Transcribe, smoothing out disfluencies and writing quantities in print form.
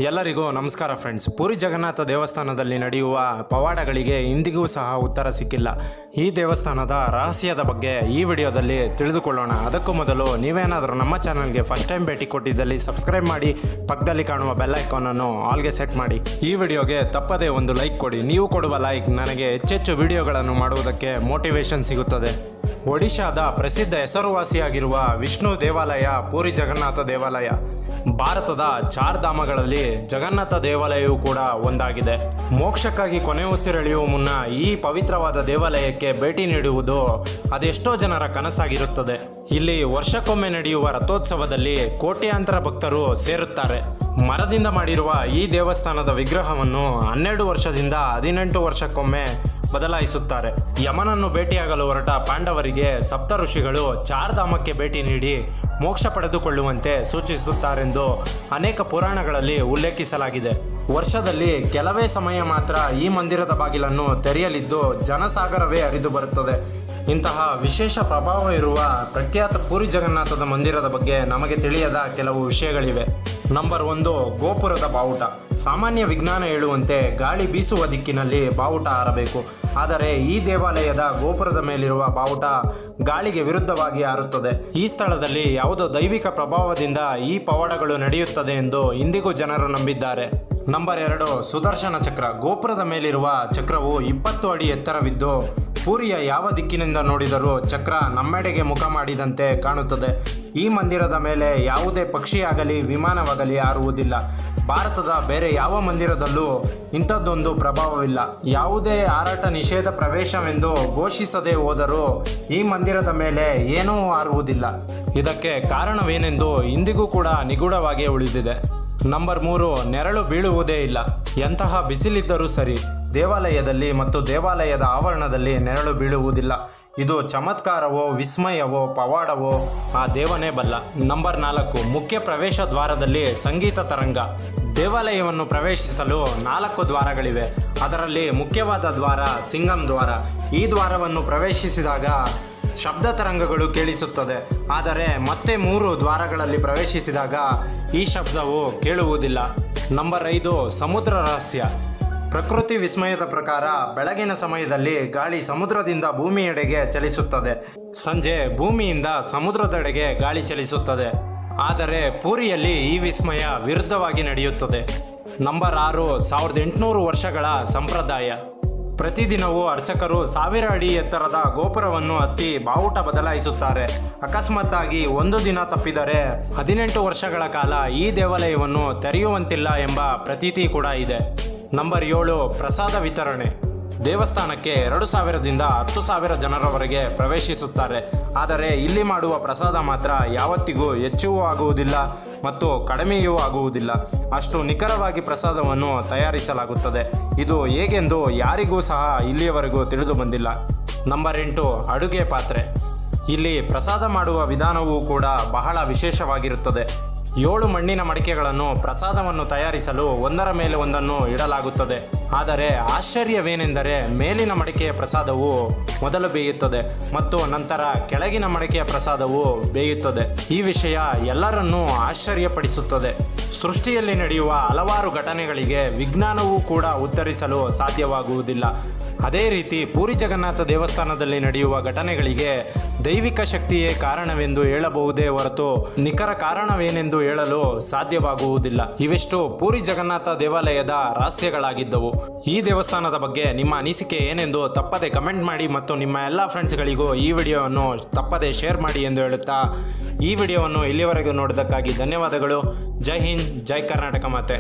ಎಲ್ಲರಿಗೂ ನಮಸ್ಕಾರ ಫ್ರೆಂಡ್ಸ್. ಪುರಿ ಜಗನ್ನಾಥ ದೇವಸ್ಥಾನದಲ್ಲಿ ನಡೆಯುವ ಪವಾಡಗಳಿಗೆ ಇಂದಿಗೂ ಸಹ ಉತ್ತರ ಸಿಕ್ಕಿಲ್ಲ. ಈ ದೇವಸ್ಥಾನದ ರಹಸ್ಯದ ಬಗ್ಗೆ ಈ ವಿಡಿಯೋದಲ್ಲಿ ತಿಳಿದುಕೊಳ್ಳೋಣ. ಅದಕ್ಕೂ ಮೊದಲು ನೀವೇನಾದರೂ ನಮ್ಮ ಚಾನಲ್ಗೆ ಫಸ್ಟ್ ಟೈಮ್ ಭೇಟಿ ಕೊಟ್ಟಿದ್ದಲ್ಲಿ ಸಬ್ಸ್ಕ್ರೈಬ್ ಮಾಡಿ, ಪಕ್ಕದಲ್ಲಿ ಕಾಣುವ ಬೆಲ್ ಐಕಾನನ್ನು ಆಲ್ಗೆ ಸೆಟ್ ಮಾಡಿ. ಈ ವಿಡಿಯೋಗೆ ತಪ್ಪದೇ ಒಂದು ಲೈಕ್ ಕೊಡಿ. ನೀವು ಕೊಡುವ ಲೈಕ್ ನನಗೆ ಹೆಚ್ಚೆಚ್ಚು ವಿಡಿಯೋಗಳನ್ನು ಮಾಡುವುದಕ್ಕೆ ಮೋಟಿವೇಶನ್ ಸಿಗುತ್ತದೆ. ಒಡಿಶಾದ ಪ್ರಸಿದ್ಧ ಹೆಸರುವಾಸಿಯಾಗಿರುವ ವಿಷ್ಣು ದೇವಾಲಯ ಪುರಿ ಜಗನ್ನಾಥ ದೇವಾಲಯ. ಭಾರತದ ಚಾರ್ ಧಾಮಗಳಲ್ಲಿ ಜಗನ್ನಾಥ ದೇವಾಲಯವು ಕೂಡ ಒಂದಾಗಿದೆ. ಮೋಕ್ಷಕ್ಕಾಗಿ ಕೊನೆ ಉಸಿರೆಳೆಯುವ ಮುನ್ನ ಈ ಪವಿತ್ರವಾದ ದೇವಾಲಯಕ್ಕೆ ಭೇಟಿ ನೀಡುವುದು ಅದೆಷ್ಟೋ ಜನರ ಕನಸಾಗಿರುತ್ತದೆ. ಇಲ್ಲಿ ವರ್ಷಕ್ಕೊಮ್ಮೆ ನಡೆಯುವ ರಥೋತ್ಸವದಲ್ಲಿ ಕೋಟ್ಯಾಂತರ ಭಕ್ತರು ಸೇರುತ್ತಾರೆ. ಮರದಿಂದ ಮಾಡಿರುವ ಈ ದೇವಸ್ಥಾನದ ವಿಗ್ರಹವನ್ನು 12 ವರ್ಷದಿಂದ 18 ವರ್ಷಕ್ಕೊಮ್ಮೆ ಬದಲಾಯಿಸುತ್ತಾರೆ. ಯಮನನ್ನು ಭೇಟಿಯಾಗಲು ಹೊರಟ ಪಾಂಡವರಿಗೆ ಸಪ್ತ ಋಷಿಗಳು ಚಾರ್ಧಾಮಕ್ಕೆ ಭೇಟಿ ನೀಡಿ ಮೋಕ್ಷ ಪಡೆದುಕೊಳ್ಳುವಂತೆ ಸೂಚಿಸುತ್ತಾರೆಂದು ಅನೇಕ ಪುರಾಣಗಳಲ್ಲಿ ಉಲ್ಲೇಖಿಸಲಾಗಿದೆ. ವರ್ಷದಲ್ಲಿ ಕೆಲವೇ ಸಮಯ ಮಾತ್ರ ಈ ಮಂದಿರದ ಬಾಗಿಲನ್ನು ತೆರೆಯಲಿದ್ದು ಜನಸಾಗರವೇ ಹರಿದು ಬರುತ್ತದೆ. ಇಂತಹ ವಿಶೇಷ ಪ್ರಭಾವ ಇರುವ ಪ್ರಖ್ಯಾತ ಪುರಿ ಜಗನ್ನಾಥದ ಮಂದಿರದ ಬಗ್ಗೆ ನಮಗೆ ತಿಳಿಯದ ಕೆಲವು ವಿಷಯಗಳಿವೆ. ನಂಬರ್ 1, ಗೋಪುರದ ಬಾವುಟ. ಸಾಮಾನ್ಯ ವಿಜ್ಞಾನ ಹೇಳುವಂತೆ ಗಾಳಿ ಬೀಸುವ ದಿಕ್ಕಿನಲ್ಲಿ ಬಾವುಟ ಹಾರಬೇಕು. ಆದರೆ ಈ ದೇವಾಲಯದ ಗೋಪುರದ ಮೇಲಿರುವ ಬಾವುಟ ಗಾಳಿಗೆ ವಿರುದ್ಧವಾಗಿ ಹಾರುತ್ತದೆ. ಈ ಸ್ಥಳದಲ್ಲಿ ಯಾವುದೋ ದೈವಿಕ ಪ್ರಭಾವದಿಂದ ಈ ಪವಾಡಗಳು ನಡೆಯುತ್ತದೆ ಎಂದು ಇಂದಿಗೂ ಜನರು ನಂಬಿದ್ದಾರೆ. ನಂಬರ್ 2, ಸುದರ್ಶನ ಚಕ್ರ. ಗೋಪುರದ ಮೇಲಿರುವ ಚಕ್ರವು 20 ಅಡಿ ಎತ್ತರವಿದ್ದು ಪುರಿಯ ಯಾವ ದಿಕ್ಕಿನಿಂದ ನೋಡಿದರೂ ಚಕ್ರ ನಮ್ಮೆಡೆಗೆ ಮುಖ ಮಾಡಿದಂತೆ ಕಾಣುತ್ತದೆ. ಈ ಮಂದಿರದ ಮೇಲೆ ಯಾವುದೇ ಪಕ್ಷಿಯಾಗಲಿ ವಿಮಾನವಾಗಲಿ ಹಾರುವುದಿಲ್ಲ. ಭಾರತದ ಬೇರೆ ಯಾವ ಮಂದಿರದಲ್ಲೂ ಇಂಥದ್ದೊಂದು ಪ್ರಭಾವವಿಲ್ಲ. ಯಾವುದೇ ಹಾರಾಟ ನಿಷೇಧ ಪ್ರವೇಶವೆಂದು ಘೋಷಿಸದೆ ಹೋದರೂ ಈ ಮಂದಿರದ ಮೇಲೆ ಏನೂ ಹಾರುವುದಿಲ್ಲ. ಇದಕ್ಕೆ ಕಾರಣವೇನೆಂದು ಇಂದಿಗೂ ಕೂಡ ನಿಗೂಢವಾಗಿ ಉಳಿದಿದೆ. ನಂಬರ್ 3, ನೆರಳು ಬೀಳುವುದೇ ಇಲ್ಲ. ಎಂತಹ ಬಿಸಿಲಿದ್ದರೂ ಸರಿ ದೇವಾಲಯದಲ್ಲಿ ಮತ್ತು ದೇವಾಲಯದ ಆವರಣದಲ್ಲಿ ನೆರಳು ಬೀಳುವುದಿಲ್ಲ. ಇದು ಚಮತ್ಕಾರವೋ ವಿಸ್ಮಯವೋ ಪವಾಡವೋ ಆ ದೇವನೇ ಬಲ್ಲ. ನಂಬರ್ 4, ಮುಖ್ಯ ಪ್ರವೇಶ ದ್ವಾರದಲ್ಲಿ ಸಂಗೀತ ತರಂಗ. ದೇವಾಲಯವನ್ನು ಪ್ರವೇಶಿಸಲು 4 ದ್ವಾರಗಳಿವೆ. ಅದರಲ್ಲಿ ಮುಖ್ಯವಾದ ದ್ವಾರ ಸಿಂಗಂ ದ್ವಾರ. ಈ ದ್ವಾರವನ್ನು ಪ್ರವೇಶಿಸಿದಾಗ ಶಬ್ದ ತರಂಗಗಳು ಕೇಳಿಸುತ್ತದೆ. ಆದರೆ ಮತ್ತೆ 3 ದ್ವಾರಗಳಲ್ಲಿ ಪ್ರವೇಶಿಸಿದಾಗ ಈ ಶಬ್ದವು ಕೇಳುವುದಿಲ್ಲ. ನಂಬರ್ 5, ಸಮುದ್ರ ರಹಸ್ಯ. ಪ್ರಕೃತಿ ವಿಸ್ಮಯದ ಪ್ರಕಾರ ಬೆಳಗಿನ ಸಮಯದಲ್ಲಿ ಗಾಳಿ ಸಮುದ್ರದಿಂದ ಭೂಮಿಯೆಡೆಗೆ ಚಲಿಸುತ್ತದೆ. ಸಂಜೆ ಭೂಮಿಯಿಂದ ಸಮುದ್ರದೆಡೆಗೆ ಗಾಳಿ ಚಲಿಸುತ್ತದೆ. ಆದರೆ ಪುರಿಯಲ್ಲಿ ಈ ವಿಸ್ಮಯ ವಿರುದ್ಧವಾಗಿ ನಡೆಯುತ್ತದೆ. ನಂಬರ್ 6, 1800 ವರ್ಷಗಳ ಸಂಪ್ರದಾಯ. ಪ್ರತಿದಿನವೂ ಅರ್ಚಕರು 1000 ಅಡಿ ಎತ್ತರದ ಗೋಪುರವನ್ನು ಹತ್ತಿ ಬಾವುಟ ಬದಲಾಯಿಸುತ್ತಾರೆ. ಅಕಸ್ಮಾತ್ತಾಗಿ ಒಂದು ದಿನ ತಪ್ಪಿದರೆ 18 ವರ್ಷಗಳ ಕಾಲ ಈ ದೇವಾಲಯವನ್ನು ತೆರೆಯುವಂತಿಲ್ಲ ಎಂಬ ಪ್ರತೀತಿ ಕೂಡ ಇದೆ. ನಂಬರ್ 7, ಪ್ರಸಾದ ವಿತರಣೆ. ದೇವಸ್ಥಾನಕ್ಕೆ 2000ದಿಂದ 10,000 ಜನರವರೆಗೆ ಪ್ರವೇಶಿಸುತ್ತಾರೆ. ಆದರೆ ಇಲ್ಲಿ ಮಾಡುವ ಪ್ರಸಾದ ಮಾತ್ರ ಯಾವತ್ತಿಗೂ ಹೆಚ್ಚೂ ಆಗುವುದಿಲ್ಲ ಮತ್ತು ಕಡಿಮೆಯೂ ಆಗುವುದಿಲ್ಲ. ಅಷ್ಟು ನಿಖರವಾಗಿ ಪ್ರಸಾದವನ್ನು ತಯಾರಿಸಲಾಗುತ್ತದೆ. ಇದು ಹೇಗೆಂದು ಯಾರಿಗೂ ಸಹ ಇಲ್ಲಿಯವರೆಗೂ ತಿಳಿದು ಬಂದಿಲ್ಲ. ನಂಬರ್ 8, ಅಡುಗೆ ಪಾತ್ರೆ. ಇಲ್ಲಿ ಪ್ರಸಾದ ಮಾಡುವ ವಿಧಾನವೂ ಕೂಡ ಬಹಳ ವಿಶೇಷವಾಗಿರುತ್ತದೆ. 7 ಮಣ್ಣಿನ ಮಡಿಕೆಗಳನ್ನು ಪ್ರಸಾದವನ್ನು ತಯಾರಿಸಲು ಒಂದರ ಮೇಲೆ ಒಂದನ್ನು ಇಡಲಾಗುತ್ತದೆ. ಆದರೆ ಆಶ್ಚರ್ಯವೇನೆಂದರೆ ಮೇಲಿನ ಮಡಿಕೆಯ ಪ್ರಸಾದವು ಮೊದಲು ಬೇಯುತ್ತದೆ ಮತ್ತು ನಂತರ ಕೆಳಗಿನ ಮಡಿಕೆಯ ಪ್ರಸಾದವು ಬೇಯುತ್ತದೆ. ಈ ವಿಷಯ ಎಲ್ಲರನ್ನೂ ಆಶ್ಚರ್ಯಪಡಿಸುತ್ತದೆ. ಸೃಷ್ಟಿಯಲ್ಲಿ ನಡೆಯುವ ಹಲವಾರು ಘಟನೆಗಳಿಗೆ ವಿಜ್ಞಾನವೂ ಕೂಡ ಉತ್ತರಿಸಲು ಸಾಧ್ಯವಾಗುವುದಿಲ್ಲ. ಅದೇ ರೀತಿ ಪುರಿ ಜಗನ್ನಾಥ ದೇವಸ್ಥಾನದಲ್ಲಿ ನಡೆಯುವ ಘಟನೆಗಳಿಗೆ ದೈವಿಕ ಶಕ್ತಿಯೇ ಕಾರಣವೆಂದು ಹೇಳಬಹುದೇ ಹೊರತು ನಿಖರ ಕಾರಣವೇನೆಂದು ಹೇಳಲು ಸಾಧ್ಯವಾಗುವುದಿಲ್ಲ. ಇವೆಷ್ಟು ಪುರಿ ಜಗನ್ನಾಥ ದೇವಾಲಯದ ರಹಸ್ಯಗಳಾಗಿದ್ದವು. ಈ ದೇವಸ್ಥಾನದ ಬಗ್ಗೆ ನಿಮ್ಮ ಅನಿಸಿಕೆ ಏನೆಂದು ತಪ್ಪದೆ ಕಮೆಂಟ್ ಮಾಡಿ ಮತ್ತು ನಿಮ್ಮ ಎಲ್ಲ ಫ್ರೆಂಡ್ಸ್ಗಳಿಗೂ ಈ ವಿಡಿಯೋವನ್ನು ತಪ್ಪದೆ ಶೇರ್ ಮಾಡಿ ಎಂದು ಹೇಳುತ್ತಾ ಈ ವಿಡಿಯೋವನ್ನು ಇಲ್ಲಿವರೆಗೂ ನೋಡಿದ್ದಕ್ಕಾಗಿ ಧನ್ಯವಾದಗಳು. ಜೈ ಹಿಂದ್, ಜೈ ಕರ್ನಾಟಕ ಮಾತೆ.